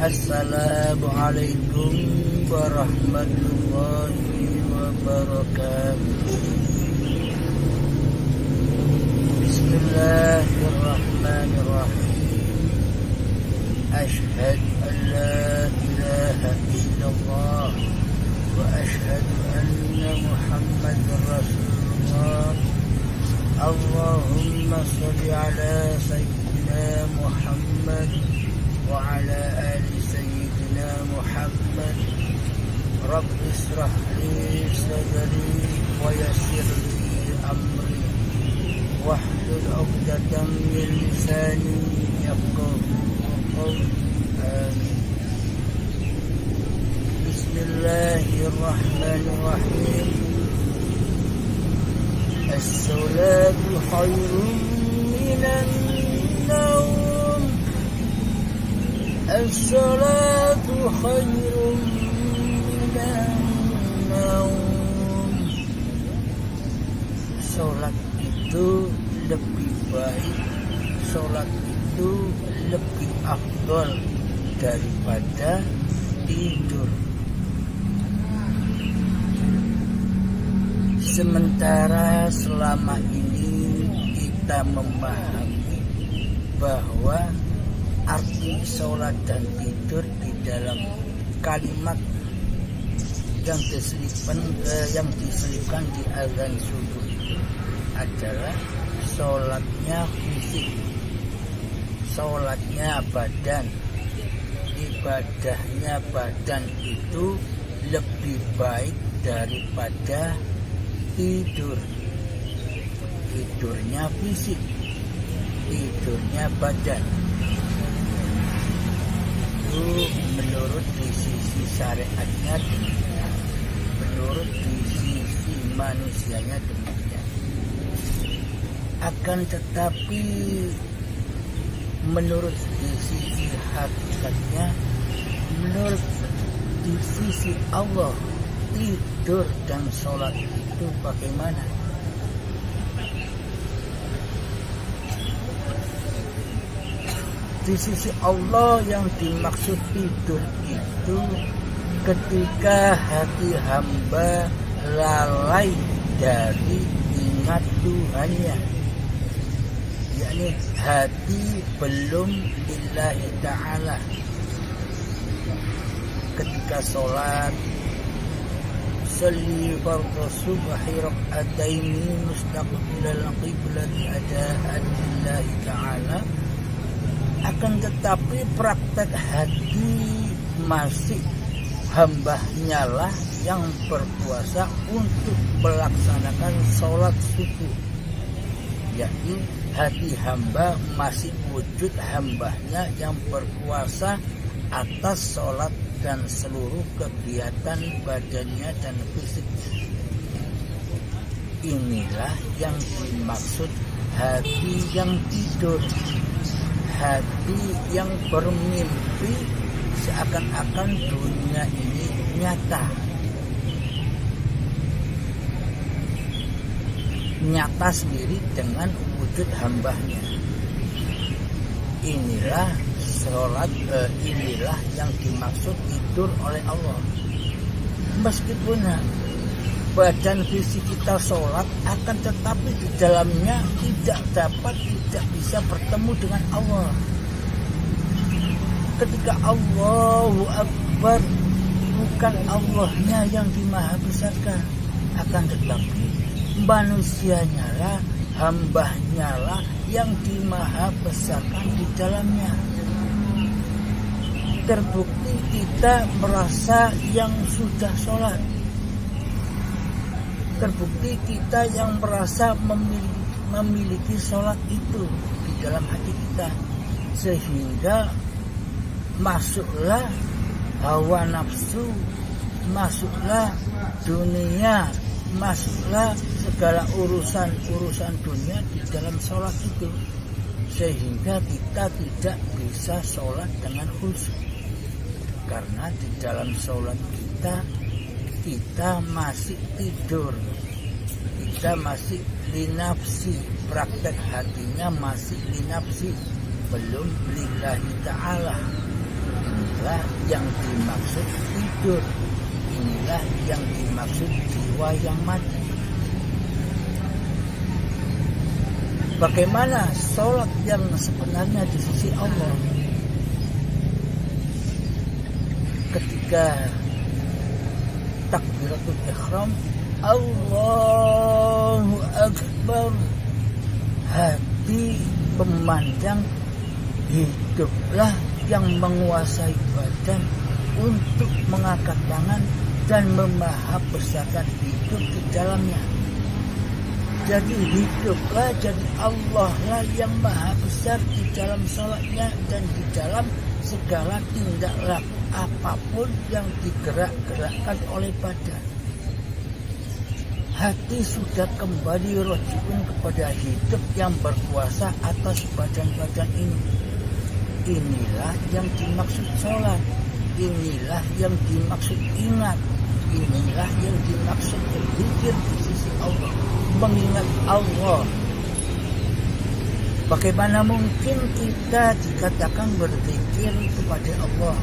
Assalamualaikum warahmatullahi wabarakatuh. Bismillahirrahmanirrahim. Asyhadu an la ilaha illallah wa asyhadu anna Muhammadar Rasulullah. Allahumma sholli ala sayyidina Muhammad wa ala ali sayyidina Muhammad. Rabbi israh li sadri wa yassir li amri wahlul 'uqdatam min lisani yafqahu qawli. Amin. Bismillahirrahmanirrahim. As-salatu khairun minan naum. As-salatu khairun minan naum. Salat itu lebih baik, salat itu lebih afdal daripada tidur. Sementara selama ini kita memahami bahwa arti sholat dan tidur di dalam kalimat yang diselipkan di azan subuh adalah sholatnya fisik, sholatnya badan, ibadahnya badan itu lebih baik daripada tidur. Tidurnya fisik, tidurnya badan. Itu menurut di sisi syariatnya demikian, menurut di sisi manusianya demikian. Akan tetapi menurut di sisi hakikatnya, menurut di sisi Allah, tidur dan sholat itu bagaimana? Di sisi Allah yang dimaksud tidur itu ketika hati hamba lalai dari ingat Tuhannya, yakni hati belum lillahi ta'ala. Ketika sholat, salli fardhu subhi rak'ataini mustaqbilal qiblati adaan lillahi ta'ala. Akan tetapi praktek hati masih hambanya lah yang berkuasa untuk melaksanakan sholat subuh, yakni hati hamba masih wujud hambanya yang berkuasa atas sholat dan seluruh kegiatan badannya dan fisiknya. Inilah yang dimaksud hati yang tidur, hati yang bermimpi seakan-akan dunia ini nyata. Nyata sendiri dengan wujud hambanya. Inilah sholat, inilah yang dimaksud tidur oleh Allah. Meskipun badan fisik kita sholat, akan tetapi di dalamnya tidak bisa bertemu dengan Allah. Ketika Allahu Akbar, bukan Allahnya yang dimahabesarkan, akan tetapi manusianya lah, hambanya lah yang dimahabesarkan di dalamnya. Terbukti kita merasa yang sudah sholat, terbukti kita yang merasa memiliki sholat itu di dalam hati kita, sehingga masuklah hawa nafsu, masuklah dunia, masuklah segala urusan dunia di dalam sholat itu, sehingga kita tidak bisa sholat dengan khusyuk. Karena di dalam sholat kita masih tidur, kita masih linafsi, praktek hatinya masih linafsi, belum lillahi ta'ala. inilah yang dimaksud tidur, inilah yang dimaksud jiwa yang mati. Bagaimana sholat yang sebenarnya di sisi Allah? Ketika takbiratul ihram, Allahu Akbar, hati memandang hiduplah yang menguasai badan untuk mengangkat tangan dan membesarkan hidup di dalamnya. Jadi hiduplah, jadi Allah lah yang maha besar di dalam sholatnya dan di dalam segala tindak laku apapun yang digerak-gerakkan oleh badan. Hati sudah kembali rojiun kepada hidup yang berkuasa atas badan-badan ini. Inilah yang dimaksud sholat, inilah yang dimaksud ingat, inilah yang dimaksud berzikir di sisi Allah, mengingat Allah. Bagaimana mungkin kita dikatakan berzikir kepada Allah?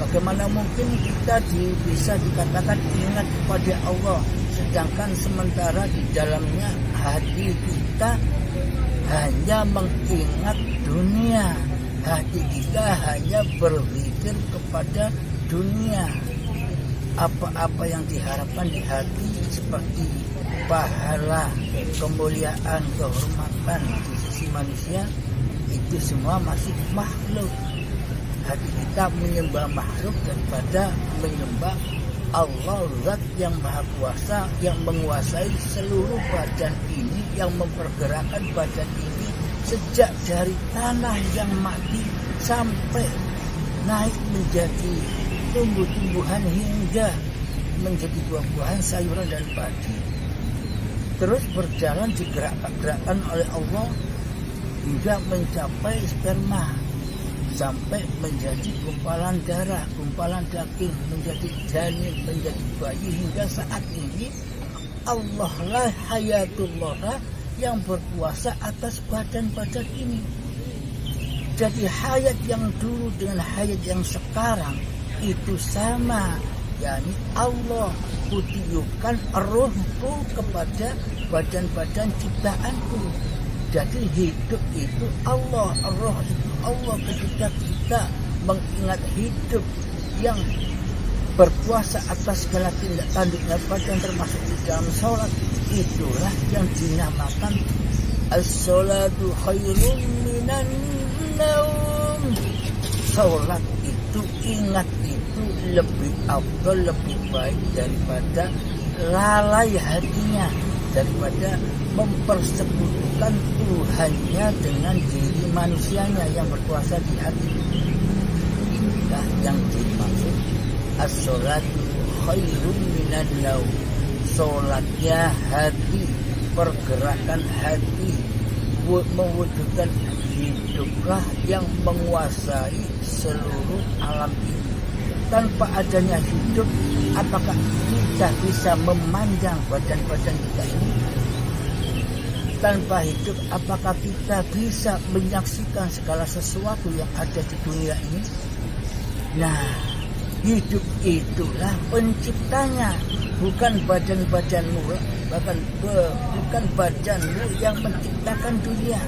Bagaimana mungkin kita bisa dikatakan ingat kepada Allah, sedangkan sementara di dalamnya hati kita hanya mengingat dunia, hati kita hanya berzikir kepada dunia. Apa-apa yang diharapkan di hati seperti pahala, kemuliaan, kehormatan di sisi manusia, itu semua masih makhluk. Hati kita menyembah makhluk daripada menyembah Allah, Zat yang Maha Kuasa, yang menguasai seluruh badan ini, yang mempergerakkan badan ini sejak dari tanah yang mati sampai naik menjadi tumbuh-tumbuhan hingga menjadi buah-buahan, sayuran dan padi. Terus berjalan digerak-gerakkan oleh Allah hingga mencapai sperma, sampai menjadi gumpalan darah, gumpalan daging, menjadi janin, menjadi bayi, hingga saat ini Allah lah hayatullah yang berkuasa atas badan-badan ini. Jadi hayat yang dulu dengan hayat yang sekarang itu sama, yakni Allah kutiupkan rohku kepada badan-badan ciptaanku. Jadi hidup itu Allah, roh itu Allah. Ketika kita mengingat hidup yang berkuasa atas segala tindak tanduknya badan termasuk di dalam sholat, itulah yang dinamakan as-sholatu khairun minan naum. Sholat itu, ingat itu lebih afdal, lebih baik daripada lalai hatinya, daripada mempersekutukan Tuhannya dengan diri manusianya yang berkuasa di hati. Inilah yang dimaksud as-sholatu khairun minan naum. Sholatnya hati, pergerakan hati, mewujudkan hiduplah yang menguasai seluruh alam ini. Tanpa adanya hidup, apakah kita bisa memandang badan-badan kita ini? Tanpa hidup, apakah kita bisa menyaksikan segala sesuatu yang ada di dunia ini? Nah, hidup itulah penciptanya, bukan badan-badanmu, bukan badanmu yang menciptakan dunia,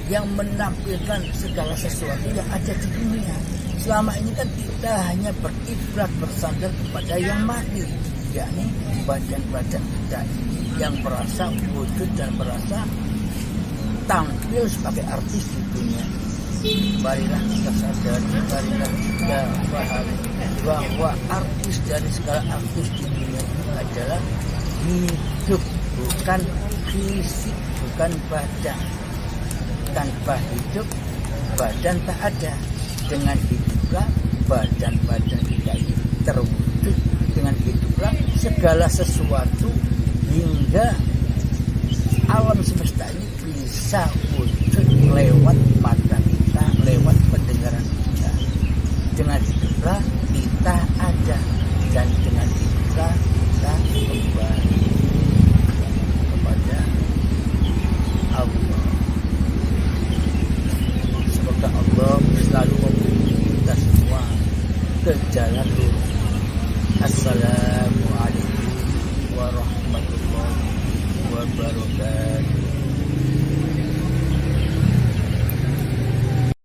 yang menampilkan segala sesuatu yang ada di dunia. Selama ini kan kita hanya beribrat, bersandar kepada yang mati, yakni badan-badan kita ini yang merasa wujud dan merasa tampil sebagai artis di dunia. Marilah kita sadari, marilah kita pahami bahwa artis dari segala artis di dunia itu adalah hidup, bukan fisik, bukan badan. Tanpa hidup, badan tak ada. Dengan hiduplah badan-badan kita ini terwujud. Dengan hiduplah segala sesuatu hingga alam semesta ini bisa wujud lewat mata kita, lewat pendengaran kita. Dengan hiduplah kita ada, dan dengan hiduplah kita kembali kepada Allah. Semoga Allah selalu memberi kita semua barokah.